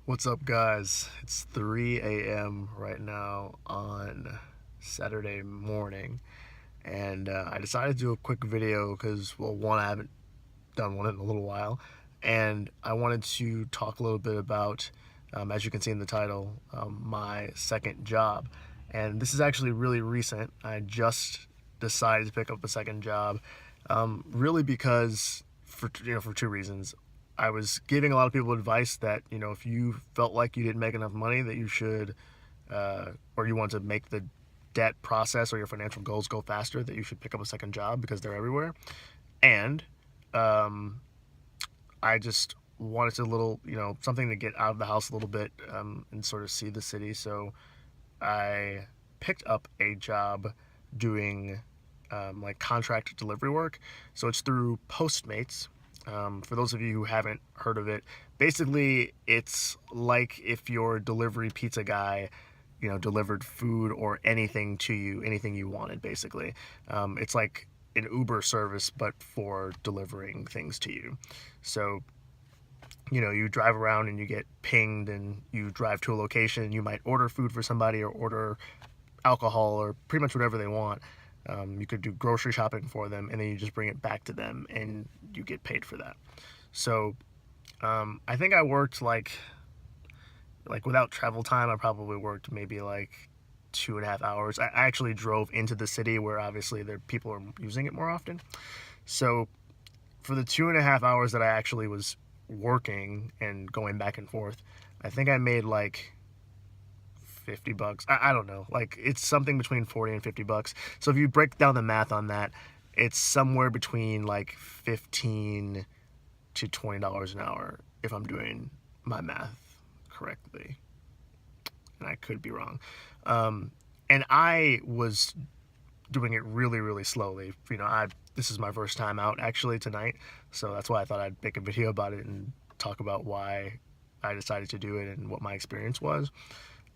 What's up, guys? It's 3 a.m. right now on Saturday morning, and I decided to do a quick video because, well, one, I haven't done one in a little while, and I wanted to talk a little bit about, as you can see in the title, my second job. And this is actually really recent. I just decided to pick up a second job, really because for two reasons. I was giving a lot of people advice that, if you felt like you didn't make enough money, that you should, or you want to make the debt process or your financial goals go faster, that you should pick up a second job because they're everywhere. And um, I just wanted to something to get out of the house a little bit, and sort of see the city. So I picked up a job doing like contract delivery work. So it's through Postmates. For those of you who haven't heard of it, basically it's like if your delivery pizza guy, delivered food or anything to you, anything you wanted, basically. It's like an Uber service, but for delivering things to you. So, you drive around and you get pinged and you drive to a location. You might order food for somebody or order alcohol or pretty much whatever they want. You could do grocery shopping for them, and then you just bring it back to them, and you get paid for that. So I think I worked like without travel time, I probably worked maybe like 2.5 hours. I actually drove into the city where obviously there people are using it more often. So for the 2.5 hours that I actually was working and going back and forth, I think I made like $50. I don't know. Like, it's something between 40 and $50. So if you break down the math on that, it's somewhere between like 15 to $20 an hour if I'm doing my math correctly. And I could be wrong. And I was doing it really, really slowly. This is my first time out actually tonight, so that's why I thought I'd make a video about it and talk about why I decided to do it and what my experience was.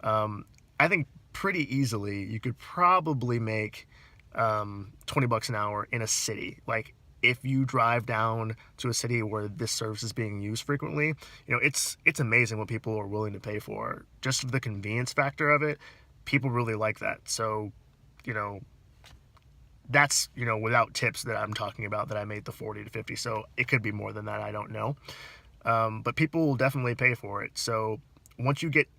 I think pretty easily you could probably make $20 an hour in a city. Like, if you drive down to a city where this service is being used frequently, it's amazing what people are willing to pay for. Just the convenience factor of it, people really like that. So, that's, without tips that I'm talking about, that I made the 40 to 50. So it could be more than that, I don't know. But people will definitely pay for it. So once you get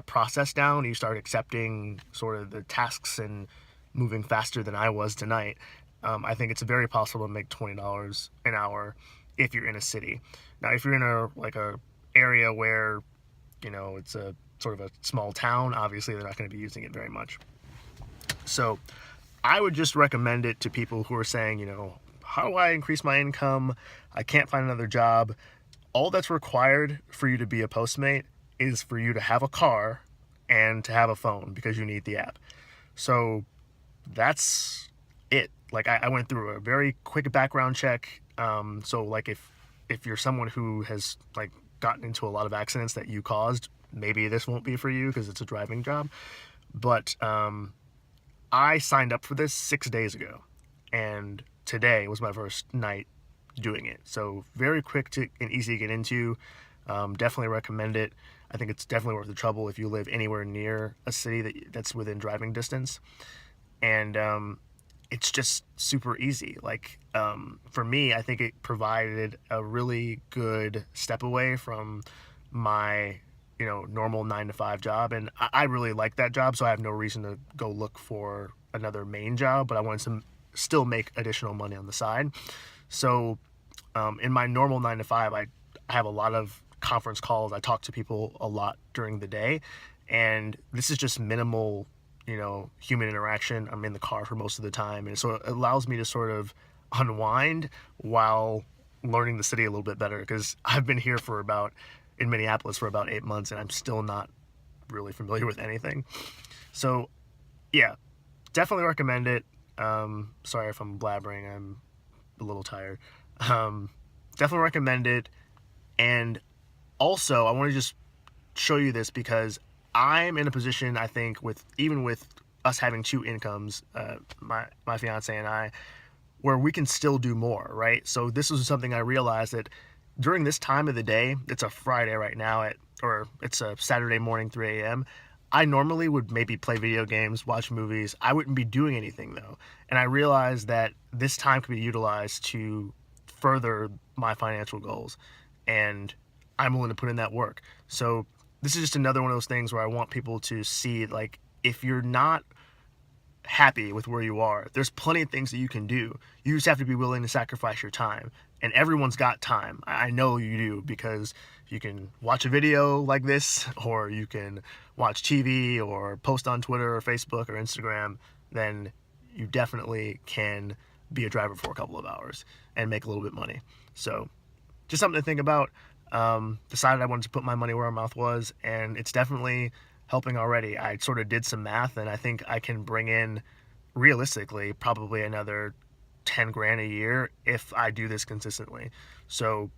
process down, you start accepting sort of the tasks and moving faster than I was tonight, I think it's very possible to make $20 an hour if you're in a city. Now, if you're in a area where, it's a sort of a small town, obviously they're not going to be using it very much. So I would just recommend it to people who are saying, how do I increase my income? I can't find another job. All that's required for you to be a Postmate is for you to have a car and to have a phone, because you need the app. So that's it. Like, I went through a very quick background check. So like if you're someone who has like gotten into a lot of accidents that you caused, maybe this won't be for you because it's a driving job. But I signed up for this 6 days ago, and today was my first night doing it. So very quick and easy to get into. Definitely recommend it. I think it's definitely worth the trouble if you live anywhere near a city that's within driving distance. And it's just super easy. Like, for me, I think it provided a really good step away from my normal 9 to 5 job, and I really like that job, so I have no reason to go look for another main job, but I wanted to still make additional money on the side. So in my normal 9 to 5, I have a lot of conference calls. I talk to people a lot during the day, and this is just minimal human interaction. I'm in the car for most of the time, and so it allows me to sort of unwind while learning the city a little bit better, because I've been here in Minneapolis for about 8 months, and I'm still not really familiar with anything. So yeah, definitely recommend it. Sorry if I'm blabbering, I'm a little tired. Definitely recommend it. And also, I want to just show you this because I'm in a position, I think, even with us having 2 incomes, my fiance and I, where we can still do more, right? So this was something I realized, that during this time of the day, it's a Friday right now or it's a Saturday morning, 3 a.m. I normally would maybe play video games, watch movies. I wouldn't be doing anything though. And I realized that this time could be utilized to further my financial goals. And I'm willing to put in that work. So this is just another one of those things where I want people to see, like, if you're not happy with where you are, there's plenty of things that you can do. You just have to be willing to sacrifice your time. And everyone's got time. I know you do, because you can watch a video like this, or you can watch TV, or post on Twitter or Facebook or Instagram. Then you definitely can be a driver for a couple of hours and make a little bit of money. So just something to think about. Decided I wanted to put my money where my mouth was, and it's definitely helping already. I sort of did some math, and I think I can bring in, realistically, probably another 10 grand a year if I do this consistently. So,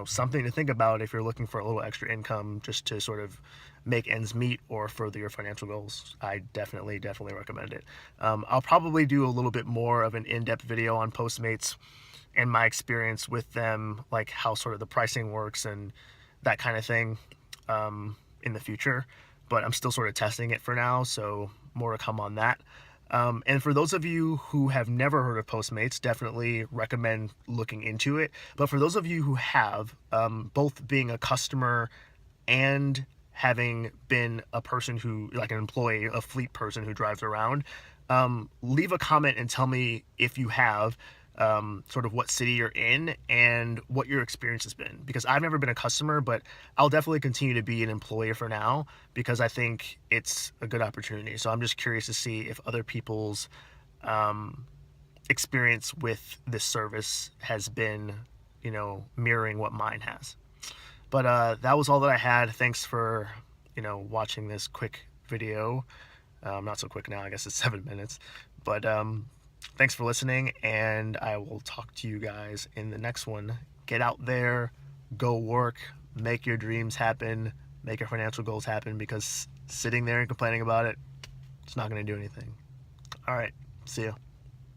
something to think about if you're looking for a little extra income just to sort of make ends meet or further your financial goals. I definitely recommend it. I'll probably do a little bit more of an in-depth video on Postmates and my experience with them, like how sort of the pricing works and that kind of thing, in the future. But I'm still sort of testing it for now, so more to come on that. And for those of you who have never heard of Postmates, definitely recommend looking into it. But for those of you who have, both being a customer and having been a person who, like an employee, a fleet person who drives around, leave a comment and tell me if you have, sort of what city you're in and what your experience has been, because I've never been a customer, but I'll definitely continue to be an employee for now because I think it's a good opportunity. So I'm just curious to see if other people's experience with this service has been, mirroring what mine has. But that was all that I had. Thanks for, watching this quick video. Not so quick now, I guess it's 7 minutes. But thanks for listening, and I will talk to you guys in the next one. Get out there, go work, make your dreams happen, make your financial goals happen, because sitting there and complaining about it, it's not going to do anything. All right, see ya.